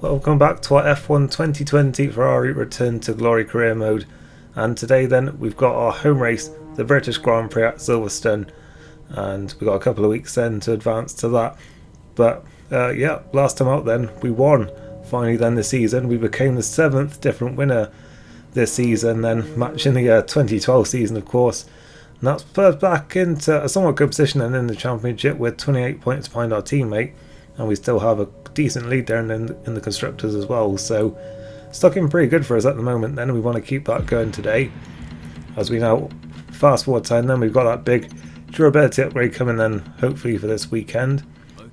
Welcome back to our F1 2020 Ferrari Return to Glory career mode, and today then we've got our home race, the British Grand Prix at Silverstone, and we've got a couple of weeks then to advance to that. But yeah, last time out then we won finally then this season. We became the 7th different winner this season, then matching the 2012 season of course, and that's put us back into a somewhat good position then in the championship with 28 points behind our teammate, and we still have a decent lead there in the constructors as well, so it's looking pretty good for us at the moment. Then we want to keep that going today. As we now fast forward time, then we've got that big durability upgrade coming then hopefully for this weekend,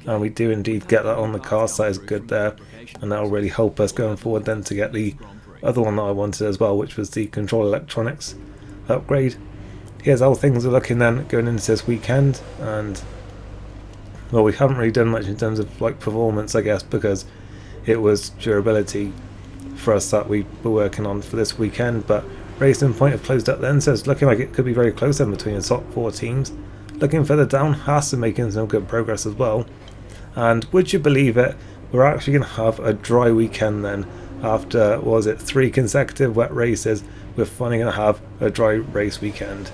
and we do indeed get that on the car, so that is good there, and that will really help us going forward then to get the other one that I wanted as well, which was the control electronics upgrade. Here's how things are looking then going into this weekend, and well, we haven't really done much in terms of like performance, I guess, because it was durability for us that we were working on for this weekend. But Racing Point have closed up then, so it's looking like it could be very close then between the top 4 teams. Looking further down, Haas are making some good progress as well. And would you believe it, we're actually going to have a dry weekend then. After, what was it, 3 consecutive wet races, we're finally going to have a dry race weekend.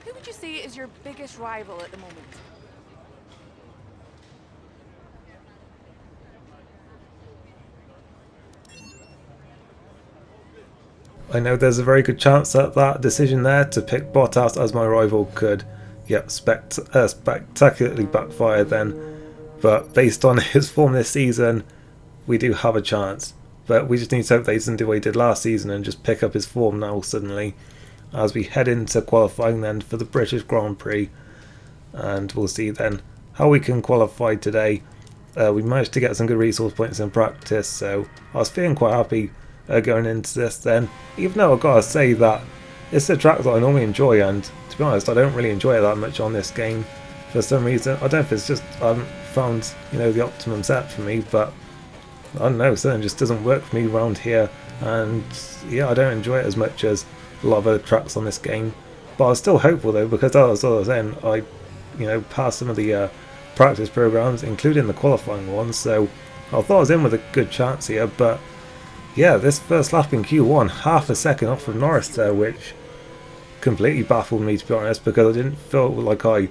Who would you say is your biggest rival at the moment? I know there's a very good chance that that decision there to pick Bottas as my rival could spectacularly backfire then, but based on his form this season we do have a chance. But we just need to hope that he doesn't do what he did last season and just pick up his form now suddenly as we head into qualifying then for the British Grand Prix, and we'll see then how we can qualify today. We managed to get some good resource points in practice, so I was feeling quite happy going into this then, even though I've got to say that it's a track that I normally enjoy, and to be honest I don't really enjoy it that much on this game for some reason. I don't know if it's just I haven't found the optimum set for me, but I don't know, something just doesn't work for me around here, and yeah, I don't enjoy it as much as a lot of other tracks on this game. But I was still hopeful though, because as I was saying, I passed some of the practice programs, including the qualifying ones, so I thought I was in with a good chance here. But yeah, this first lap in Q1, half a second off of Norris there, which completely baffled me to be honest, because I didn't feel like I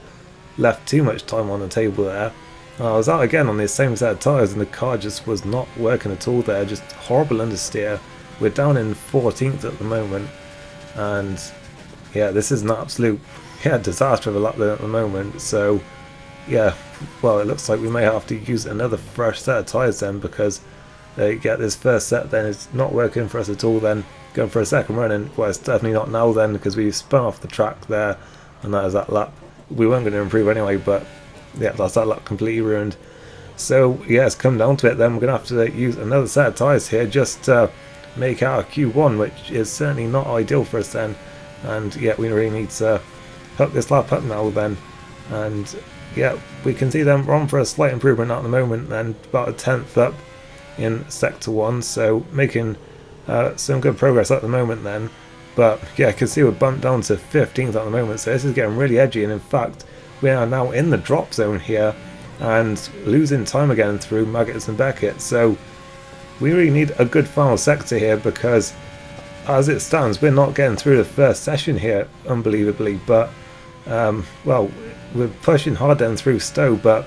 left too much time on the table there. I was out again on the same set of tyres and the car just was not working at all there, just horrible understeer. We're down in 14th at the moment, and yeah, this is an absolute disaster of a lap there at the moment. So yeah, well, it looks like we may have to use another fresh set of tyres then, because this first set then is not working for us at all then. Going for a second run, and well, it's definitely not now then, because we've spun off the track there, and that is that lap. We weren't going to improve anyway, but yeah, that's that lap completely ruined. So yeah, it's come down to it then. We're going to have to use another set of tyres here just to make out a Q1, which is certainly not ideal for us then. And yeah, we really need to hook this lap up now then. And yeah, we can see them on for a slight improvement at the moment then, about a 10th up in sector 1, so making some good progress at the moment then. But yeah, I can see we're bumped down to 15th at the moment, so this is getting really edgy, and in fact we are now in the drop zone here and losing time again through Maggots and Beckett. So we really need a good final sector here, because as it stands we're not getting through the first session here unbelievably. But well, we're pushing hard then through Stowe, but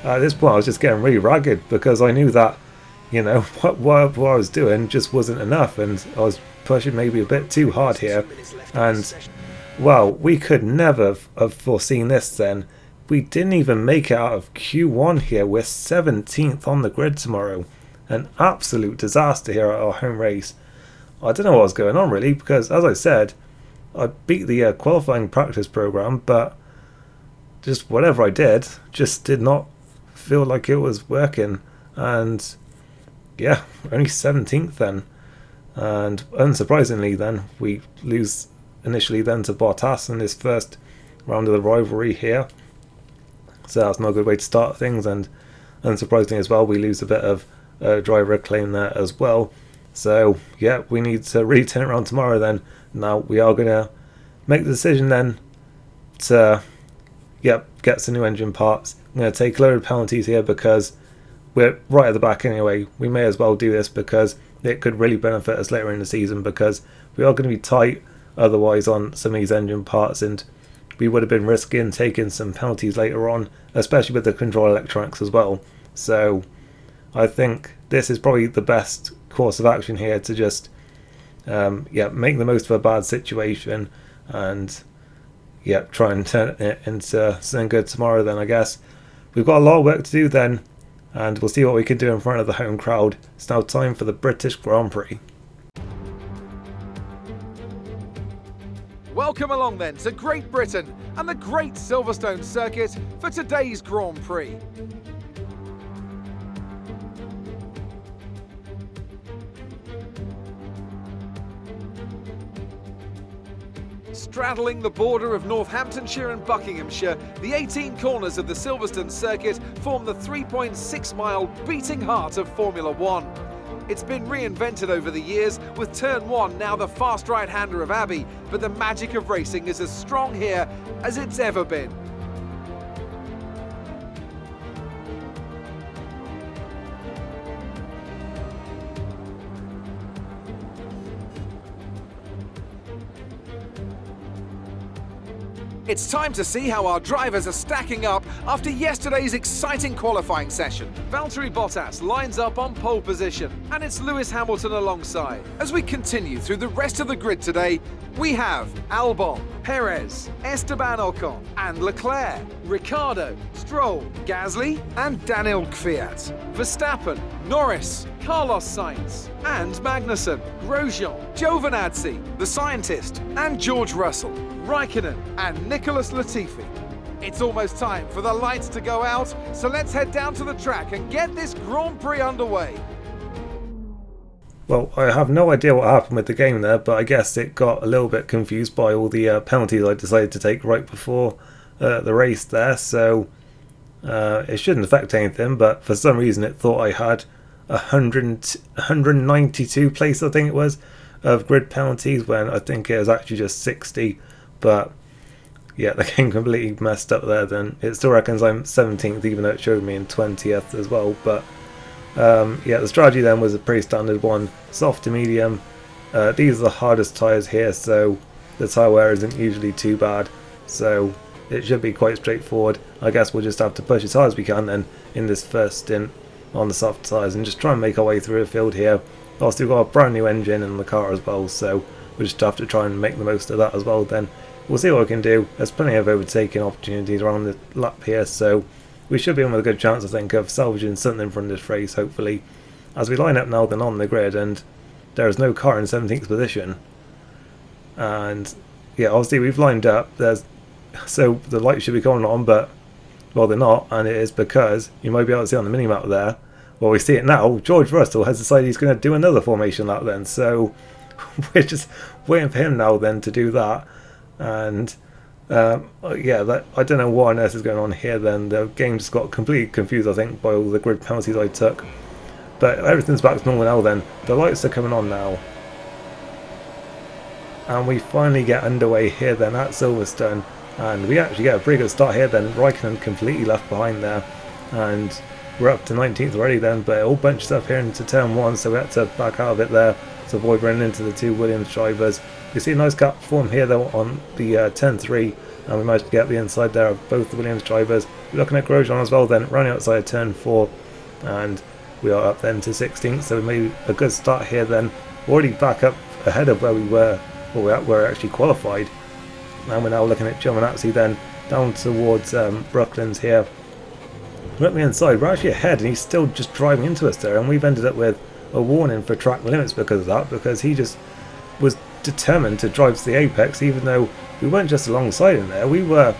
at this point I was just getting really ragged, because I knew that what I was doing just wasn't enough, and I was pushing maybe a bit too hard here. And well, we could never have foreseen this then. We didn't even make it out of Q1 here. We're 17th on the grid tomorrow. An absolute disaster here at our home race. I don't know what was going on really, because as I said, I beat the qualifying practice program, but just whatever I did just did not feel like it was working. And yeah, only 17th then, and unsurprisingly then we lose initially then to Bottas in this first round of the rivalry here, so that's not a good way to start things. And unsurprisingly as well, we lose a bit of driver acclaim there as well. So yeah, we need to really turn it around tomorrow then. Now we are going to make the decision then to get some new engine parts. I'm going to take a load of penalties here, because we're right at the back anyway. We may as well do this because it could really benefit us later in the season, because we are going to be tight otherwise on some of these engine parts, and we would have been risking taking some penalties later on, especially with the control electronics as well. So I think this is probably the best course of action here, to just make the most of a bad situation and try and turn it into something good tomorrow. Then I guess we've got a lot of work to do then, and we'll see what we can do in front of the home crowd. It's now time for the British Grand Prix. Welcome along then to Great Britain and the Great Silverstone Circuit for today's Grand Prix. Straddling the border of Northamptonshire and Buckinghamshire, the 18 corners of the Silverstone Circuit form the 3.6-mile beating heart of Formula One. It's been reinvented over the years, with Turn 1 now the fast right-hander of Abbey, but the magic of racing is as strong here as it's ever been. It's time to see how our drivers are stacking up after yesterday's exciting qualifying session. Valtteri Bottas lines up on pole position, and it's Lewis Hamilton alongside. As we continue through the rest of the grid today, we have Albon, Perez, Esteban Ocon and Leclerc, Ricciardo, Stroll, Gasly and Daniel Kvyat, Verstappen, Norris, Carlos Sainz and Magnussen, Grosjean, Giovinazzi, the scientist and George Russell, Raikkonen and Nicholas Latifi. It's almost time for the lights to go out, so let's head down to the track and get this Grand Prix underway. Well, I have no idea what happened with the game there, but I guess it got a little bit confused by all the penalties I decided to take right before the race there, so it shouldn't affect anything, but for some reason it thought I had 192 place, I think it was, of grid penalties, when I think it was actually just 60. But yeah, the game completely messed up there. Then it still reckons I'm 17th, even though it showed me in 20th as well. But the strategy then was a pretty standard one, soft to medium. These are the hardest tyres here, so the tyre wear isn't usually too bad, so it should be quite straightforward. I guess we'll just have to push as hard as we can then in this first stint on the soft tyres and just try and make our way through a field here. Also, we've got a brand new engine in the car as well, so we'll just have to try and make the most of that as well then. We'll see what we can do. There's plenty of overtaking opportunities around the lap here, so we should be in with a good chance, I think, of salvaging something from this race, hopefully. As we line up now then on the grid, and there is no car in 17th position. And yeah, obviously we've lined up. So the lights should be going on, but well, they're not, and it is because you might be able to see on the minimap there. Well, we see it now. George Russell has decided he's going to do another formation lap then, so we're just waiting for him now then to do that. And I don't know what on earth is going on here then. The game just got completely confused, I think, by all the grid penalties I took. But everything's back to normal now then. The lights are coming on now. And we finally get underway here then at Silverstone. And we actually get a pretty good start here then. Raikkonen completely left behind there. And we're up to 19th already then. But it all bunches up here into turn 1. So we had to back out of it there to avoid running into the two Williams drivers. You see a nice gap form here though on the turn 3. And we managed to get the inside there of both the Williams drivers. We're looking at Grosjean as well then, running outside turn 4. And we are up then to 16th. So we made a good start here then. Already back up ahead of where we were. Well, we were actually qualified. And we're now looking at Giovinazzi then down towards Brooklands here. We're up the inside, we're actually ahead and he's still just driving into us there, and we've ended up with a warning for track limits because of that, because he just was determined to drive to the apex even though we weren't just alongside him there, we were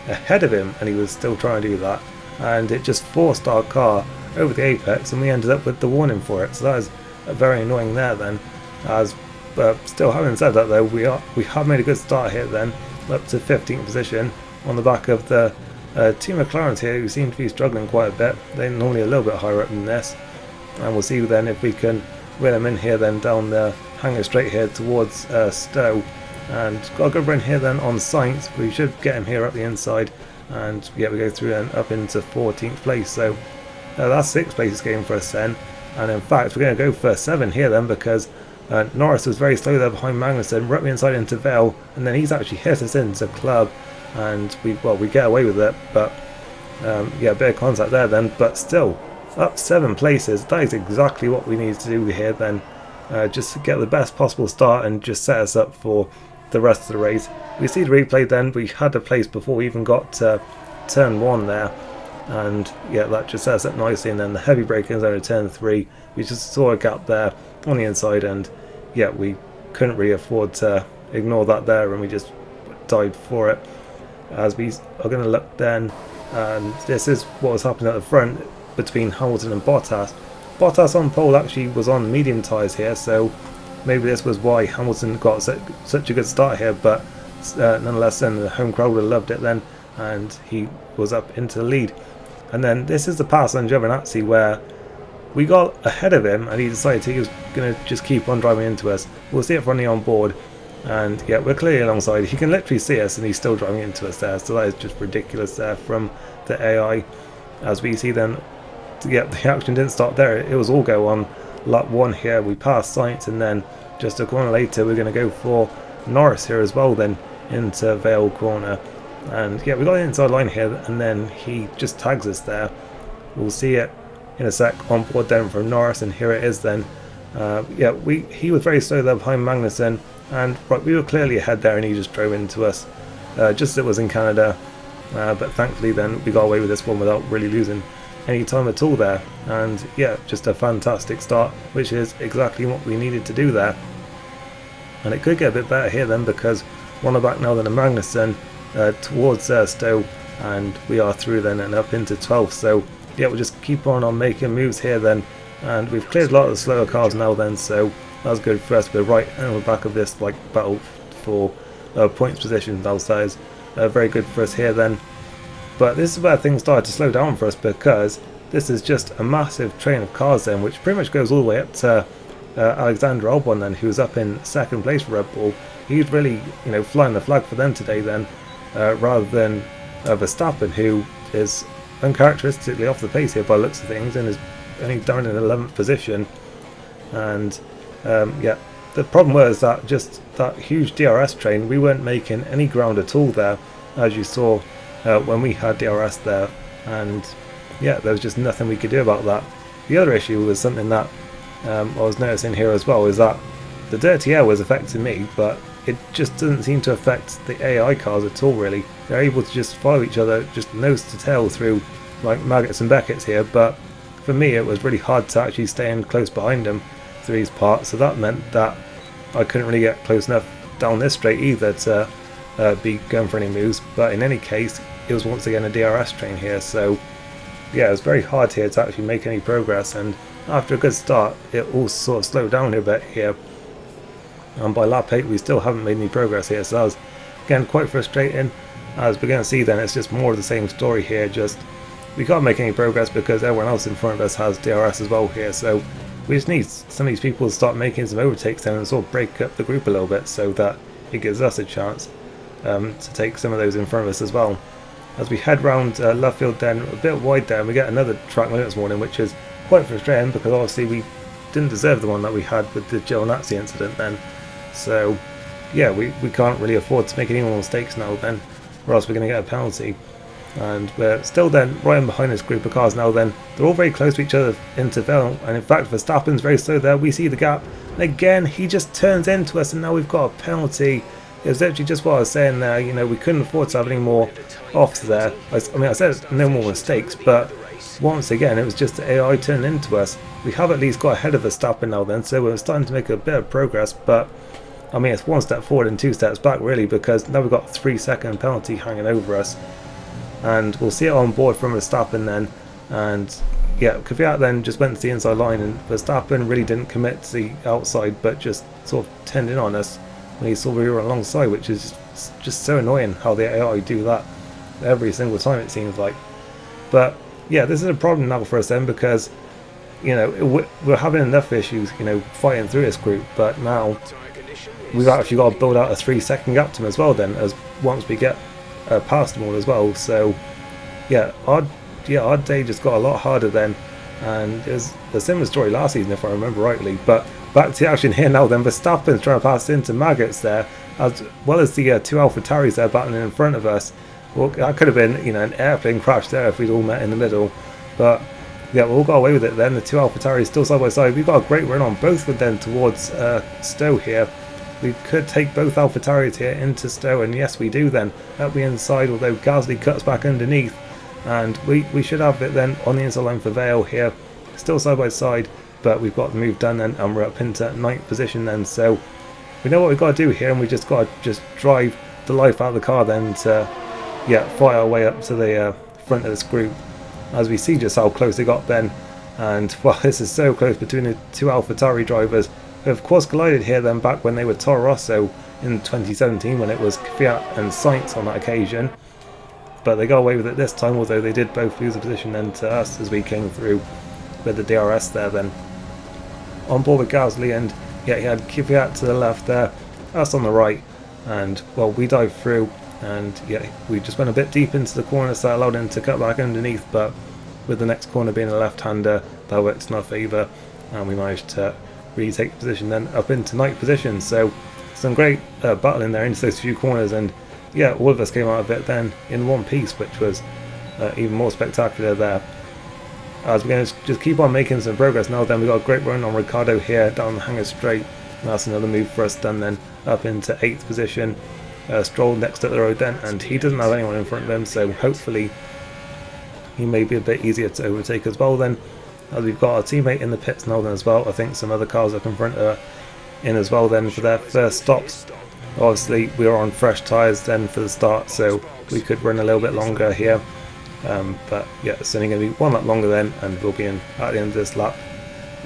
ahead of him and he was still trying to do that, and it just forced our car over the apex and we ended up with the warning for it. So that is very annoying there then. But still, having said that though, we have made a good start here then, up to 15th position on the back of the two McLarens here who seem to be struggling quite a bit. They're normally a little bit higher up than this, and we'll see then if we can wheel them in here then down the hanger straight here towards Stowe. And got a good run here then on Sainz. We should get him here up the inside, and yeah, we go through and up into 14th place. So That's 6th place gain for us then, and in fact we're going to go for 7 here then, because Norris was very slow there behind Magnussen, right inside into Vale, and then he's actually hit us into Club, and we get away with it, but yeah, a bit of contact there then, but still up 7 places. That is exactly what we need to do here then, just to get the best possible start and just set us up for the rest of the race. We see the replay then, we had a place before we even got to turn 1 there, and yeah, that just sets up nicely, and then the heavy braking zone at turn 3, we just saw a gap there on the inside, and yeah, we couldn't really afford to ignore that there, and we just died for it. As we are going to look then, and this is what was happening at the front between Hamilton and Bottas. Bottas on pole actually was on medium tyres here, so maybe this was why Hamilton got such a good start here, but nonetheless then the home crowd would have loved it then, and he was up into the lead. And then this is the pass on Giovinazzi where we got ahead of him, and he decided he was going to just keep on driving into us. We'll see it from the on board, and yeah, we're clearly alongside. He can literally see us, and he's still driving into us there, so that is just ridiculous there from the AI. As we see then, yeah, the action didn't stop there, it was all go on lap 1 here. We passed Sainz, and then just a corner later we're going to go for Norris here as well then into Vale corner, and yeah, we got the inside line here, and then he just tags us there. We'll see it in a sec on board then from Norris, and here it is then. Yeah, he was very slow there behind Magnussen, and right, we were clearly ahead there, and he just drove into us, just as it was in Canada, but thankfully then we got away with this one without really losing any time at all there. And yeah, just a fantastic start, which is exactly what we needed to do there. And it could get a bit better here then, because one back now than a Magnussen towards Stowe, and we are through then and up into 12th. So yeah, we'll just keep on making moves here then, and we've cleared a lot of the slower cars now then, so that's good for us. We're right on the back of this like battle for points position now, so it's very good for us here then. But this is where things started to slow down for us, because this is just a massive train of cars then, which pretty much goes all the way up to Alexander Albon then, who was up in 2nd place for Red Bull. He's really, you know, flying the flag for them today then, rather than Verstappen, who is uncharacteristically off the pace here by the looks of things, and is only down in 11th position. And yeah, the problem was that just that huge DRS train, we weren't making any ground at all there, as you saw when we had DRS there, and yeah, there was just nothing we could do about that. The other issue was something that I was noticing here as well, is that the dirty air was affecting me, but it just doesn't seem to affect the AI cars at all really. They're able to just follow each other just nose to tail through like Maggots and Beckett's here, but for me it was really hard to actually stay in close behind them through these parts, so that meant that I couldn't really get close enough down this straight either to be going for any moves. But in any case, it was once again a DRS train here, so yeah, it was very hard here to actually make any progress, and after a good start it all sort of slowed down a bit here, and by lap 8 we still haven't made any progress here, so that was again quite frustrating. As we're going to see then, it's just more of the same story here, just we can't make any progress because everyone else in front of us has DRS as well here, so we just need some of these people to start making some overtakes then and sort of break up the group a little bit, so that it gives us a chance to take some of those in front of us as well. As we head round left field then, a bit wide there, and we get another track limits warning, which is quite frustrating because obviously we didn't deserve the one that we had with the Giovinazzi incident then. So yeah, we can't really afford to make any more mistakes now then, or else we're going to get a penalty. And we're still then right in behind this group of cars now then. They're all very close to each other into Vale, and in fact Verstappen's very slow there. We see the gap, and again he just turns into us, and now we've got a penalty. It was literally just what I was saying there, you know, we couldn't afford to have any more offs there. I mean, I said no more mistakes, but once again it was just the AI turning into us. We have at least got ahead of Verstappen now then, so we're starting to make a bit of progress, but I mean it's 1 step forward and 2 steps back really, because now we've got a 3-second penalty hanging over us. And we'll see it on board from Verstappen then, and yeah, Kvyat then just went to the inside line, and Verstappen really didn't commit to the outside, but just sort of turned in on us when he saw we were alongside, which is just so annoying how the AI do that every single time it seems like. But yeah, this is a problem now for us then, because you know we're having enough issues, you know, fighting through this group, but now we've actually got to build out a 3-second gap to them as well then, as once we get past them all as well. So yeah, our yeah, our day just got a lot harder then, and it was a similar story last season if I remember rightly. But back to the action here now then. Verstappen's trying to pass into Maggots there, as well as the two AlphaTauris there battling in front of us. Well, that could have been, you know, an airplane crash there if we'd all met in the middle. But yeah, we all got away with it then. The two AlphaTauris still side by side. We've got a great run on both of them towards Stowe here. We could take both AlphaTauris here into Stowe, and yes we do then. That'll be inside, although Gasly cuts back underneath. And we should have it then on the inside line for Vale here. Still side by side, but we've got the move done then, and we're up into 9th position then. So we know what we've got to do here, and we just got to just drive the life out of the car then to, yeah, fight our way up to the front of this group. As we see just how close they got then, and well, this is so close between the two AlphaTauri drivers, who of course collided here then back when they were Toro Rosso in 2017, when it was Fiat and Sainz on that occasion. But they got away with it this time, although they did both lose a position then to us as we came through with the DRS there then. On board with Gasly, and yeah, he had Fiat to the left there, us on the right, and well, we dived through. And yeah, we just went a bit deep into the corner, so that allowed him to cut back underneath, but with the next corner being a left-hander, that worked in our favour, and we managed to really take the position then up into 9th position. So some great battling there into those few corners, and yeah, all of us came out of it then in one piece, which was even more spectacular there. As we're going to just keep on making some progress now then. We got a great run on Ricciardo here down the hanger straight, and that's another move for us done then, up into 8th position. Stroll next up the road then, and he doesn't have anyone in front of him, so hopefully he may be a bit easier to overtake as well then. As we've got our teammate in the pits now then as well. I think some other cars up in front in as well then for their first stops. Obviously we are on fresh tyres then for the start, so we could run a little bit longer here, but yeah, it's only going to be one lap longer then, and we'll be in at the end of this lap,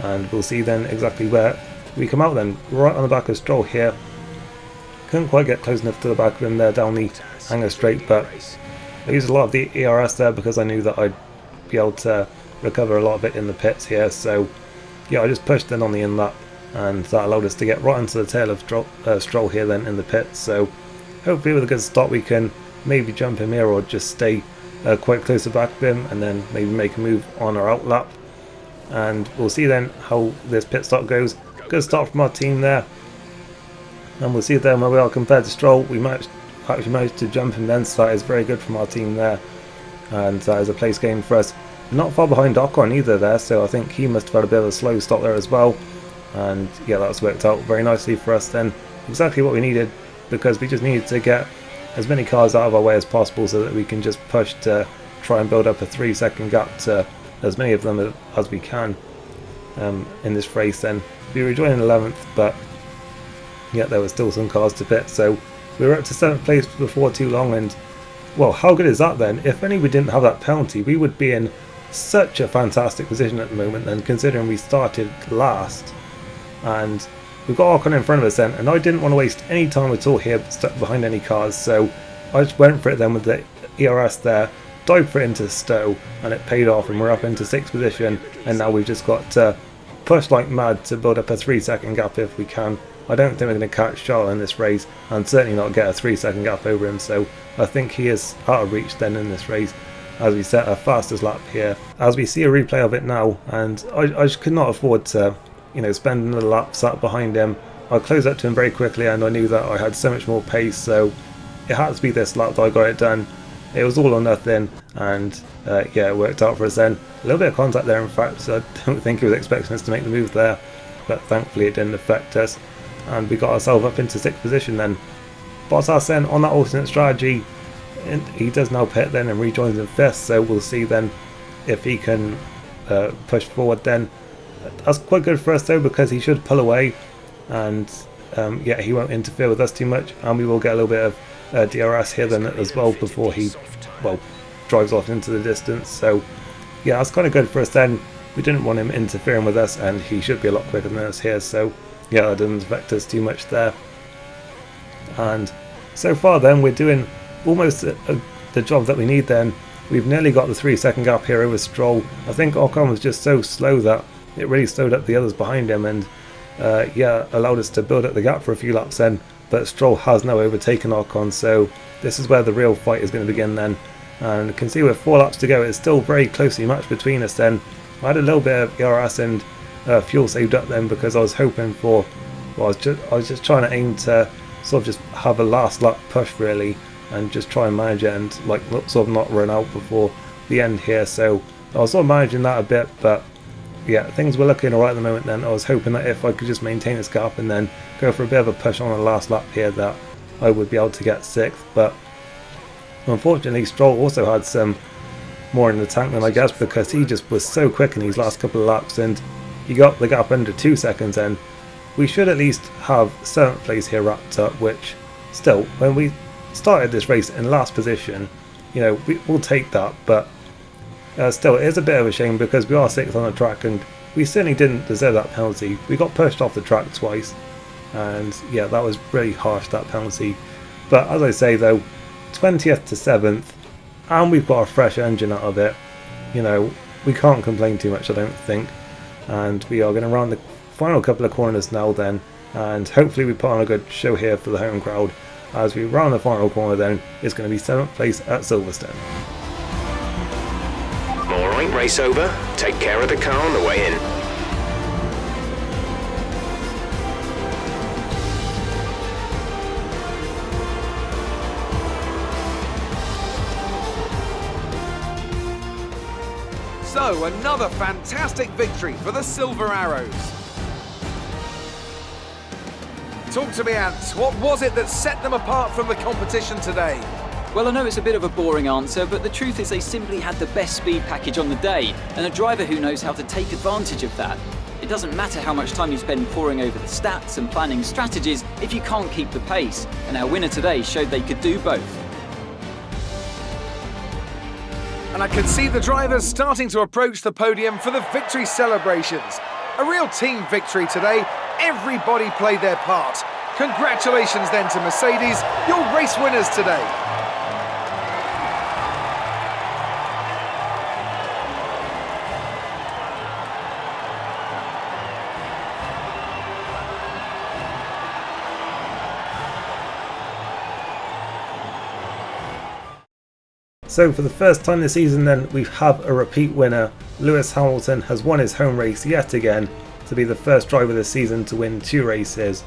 and we'll see then exactly where we come out then. Right on the back of Stroll here. Couldn't quite get close enough to the back of him there down the hanger straight, but I used a lot of the ERS there because I knew that I'd be able to recover a lot of it in the pits here. So yeah, I just pushed in on the in lap, and that allowed us to get right into the tail of Stroll here then in the pits. So hopefully with a good stop we can maybe jump him here, or just stay quite close to the back of him, and then maybe make a move on our out lap. And we'll see then how this pit stop goes. Good start from our team there. And we'll see then where we are compared to Stroll. We actually managed to jump him then, so that is very good from our team there. And that is a place gain for us. Not far behind Ocon either there, so I think he must have had a bit of a slow stop there as well. And yeah, that's worked out very nicely for us then. Exactly what we needed, because we just needed to get as many cars out of our way as possible so that we can just push to try and build up a 3-second gap to as many of them as we can in this race then. We were joining 11th, but yet there were still some cars to pit, so we were up to 7th place before too long. And well, how good is that then? If only we didn't have that penalty, we would be in such a fantastic position at the moment then, considering we started last. And we've got Ocon in front of us then, and I didn't want to waste any time at all here stuck behind any cars, so I just went for it then with the ERS there, dived for it into Stowe, and it paid off, and we're up into 6th position. And now we've just got to push like mad to build up a 3-second gap if we can. I don't think we're going to catch Charles in this race, and certainly not get a 3-second gap over him, so I think he is out of reach then in this race, as we set our fastest lap here. As we see a replay of it now, and I just could not afford to, you know, spend another lap sat behind him. I closed up to him very quickly, and I knew that I had so much more pace, so it had to be this lap that I got it done. It was all or nothing, and yeah, it worked out for us then. A little bit of contact there in fact, so I don't think he was expecting us to make the move there, but thankfully it didn't affect us. And we got ourselves up into 6th position then. Bottas then on that alternate strategy, and he does now pit then and rejoins in 5th, so we'll see then if he can push forward then. That's quite good for us though, because he should pull away, and yeah, he won't interfere with us too much, and we will get a little bit of DRS here then as well before he, well, drives off into the distance. So yeah, that's kind of good for us then. We didn't want him interfering with us, and he should be a lot quicker than us here, so yeah, that doesn't affect us too much there. And so far then, we're doing almost the job that we need then. We've nearly got the 3-second gap here over Stroll. I think Ocon was just so slow that it really slowed up the others behind him, and yeah, allowed us to build up the gap for a few laps then. But Stroll has now overtaken Ocon, so this is where the real fight is going to begin then. And you can see with 4 laps to go, it's still very closely matched between us then. I had a little bit of ERS and fuel saved up then because I was hoping for, well, I was just trying to aim to sort of just have a last lap push really, and just try and manage it and like sort of not run out before the end here. So I was sort of managing that a bit, but yeah, things were looking alright at the moment then. I was hoping that if I could just maintain this gap and then go for a bit of a push on the last lap here, that I would be able to get 6th, but unfortunately Stroll also had some more in the tank than I guess, because he just was so quick in these last couple of laps and he got the gap under 2 seconds. And we should at least have 7th place here wrapped up, which still, when we started this race in last position, you know, we'll take that, but still it is a bit of a shame because we are 6th on the track and we certainly didn't deserve that penalty. We got pushed off the track twice and yeah, that was really harsh, that penalty. But as I say though, 20th to 7th, and we've got a fresh engine out of it, you know, we can't complain too much I don't think. And we are going to round the final couple of corners now then, and hopefully we put on a good show here for the home crowd. As we round the final corner then, it's going to be 7th place at Silverstone. Alright, race over. Take care of the car on the way in. So, another fantastic victory for the Silver Arrows. Talk to me, Ant. What was it that set them apart from the competition today? Well, I know it's a bit of a boring answer, but the truth is they simply had the best speed package on the day, and a driver who knows how to take advantage of that. It doesn't matter how much time you spend poring over the stats and planning strategies if you can't keep the pace, and our winner today showed they could do both. And I can see the drivers starting to approach the podium for the victory celebrations. A real team victory today. Everybody played their part. Congratulations then to Mercedes, your race winners today. So for the first time this season then, we have a repeat winner. Lewis Hamilton has won his home race yet again to be the first driver this season to win 2 races,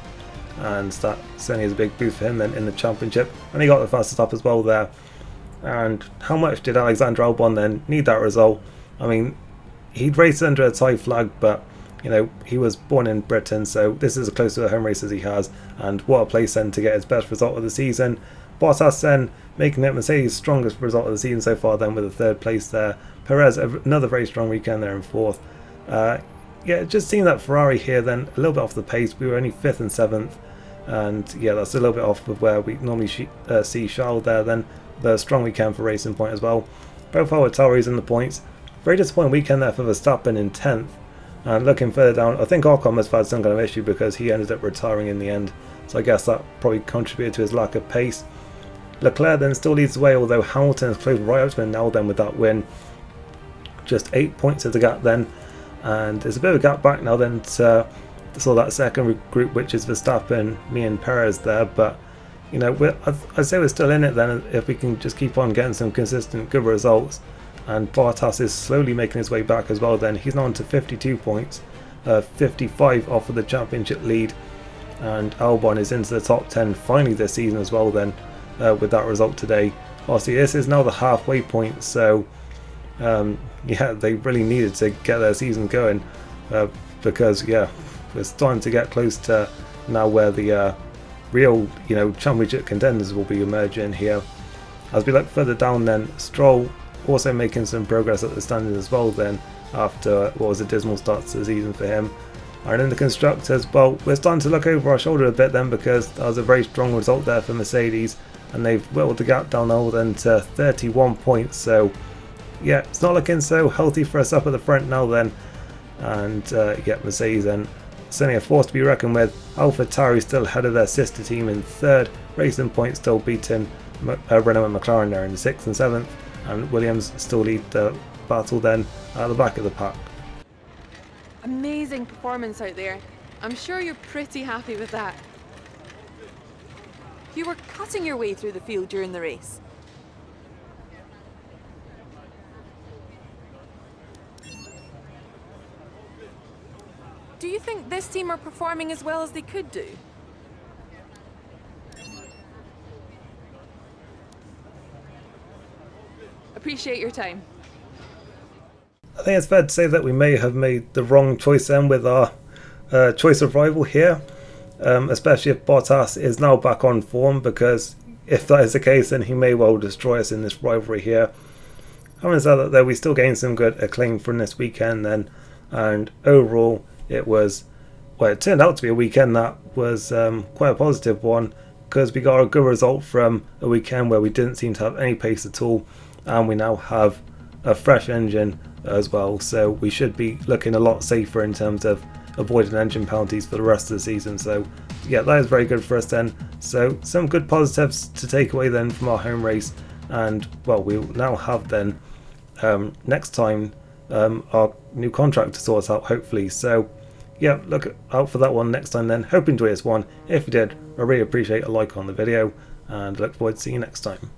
and that certainly is a big boost for him then in the championship, and he got the fastest lap as well there. And how much did Alexander Albon then need that result? I mean, he'd raced under a Thai flag, but you know, he was born in Britain, so this is as close to a home race as he has, and what a place then to get his best result of the season. Bottas then making it Mercedes' strongest result of the season so far then with a 3rd place there. Perez, another very strong weekend there in 4th. Yeah, just seeing that Ferrari here then a little bit off the pace. We were only 5th and 7th, and yeah, that's a little bit off of where we normally see Charles there then. The strong weekend for Racing Point as well. Both AlphaTauris in the points. Very disappointing weekend there for Verstappen in 10th. And looking further down, I think Ocon must have had some kind of issue because he ended up retiring in the end. So I guess that probably contributed to his lack of pace. Leclerc then still leads the way, although Hamilton has closed right up to him now then with that win. Just 8 points of the gap then, and there's a bit of a gap back now then to sort of that second group, which is Verstappen, me and Perez there. But you know, I'd say we're still in it then if we can just keep on getting some consistent good results. And Bottas is slowly making his way back as well then. He's now on to 52 points, 55 off of the championship lead, and Albon is into the top 10 finally this season as well then. With that result today. Obviously this is now the halfway point, so yeah, they really needed to get their season going, because yeah, we're starting to get close to now where the real, you know, championship contenders will be emerging here. As we look further down then, Stroll also making some progress at the standings as well then, after what was a dismal start to the season for him. And in the constructors, well, we're starting to look over our shoulder a bit then, because that was a very strong result there for Mercedes, and they've whittled the gap down now then to 31 points. So yeah, it's not looking so healthy for us up at the front now then. And yeah, Mercedes then certainly a force to be reckoned with. AlphaTauri still ahead of their sister team in 3rd, Racing Point still beating Renault and McLaren there in 6th and 7th, and Williams still lead the battle then at the back of the pack. Amazing performance out there. I'm sure you're pretty happy with that. You were cutting your way through the field during the race. do you think this team are performing as well as they could do? Appreciate your time. I think it's fair to say that we may have made the wrong choice then with our choice of rival here, especially if Bottas is now back on form, because if that is the case, then he may well destroy us in this rivalry here. Having said that, though, we still gained some good acclaim from this weekend then, and overall it was, well, it turned out to be a weekend that was quite a positive one, because we got a good result from a weekend where we didn't seem to have any pace at all, and we now have a fresh engine as well, so we should be looking a lot safer in terms of avoiding engine penalties for the rest of the season. So yeah, that is very good for us then. So some good positives to take away then from our home race, and well, we'll now have then next time our new contract to sort out, hopefully. So yeah, look out for that one next time then. Hope you enjoyed this one. If you did, I really appreciate a like on the video, and look forward to seeing you next time.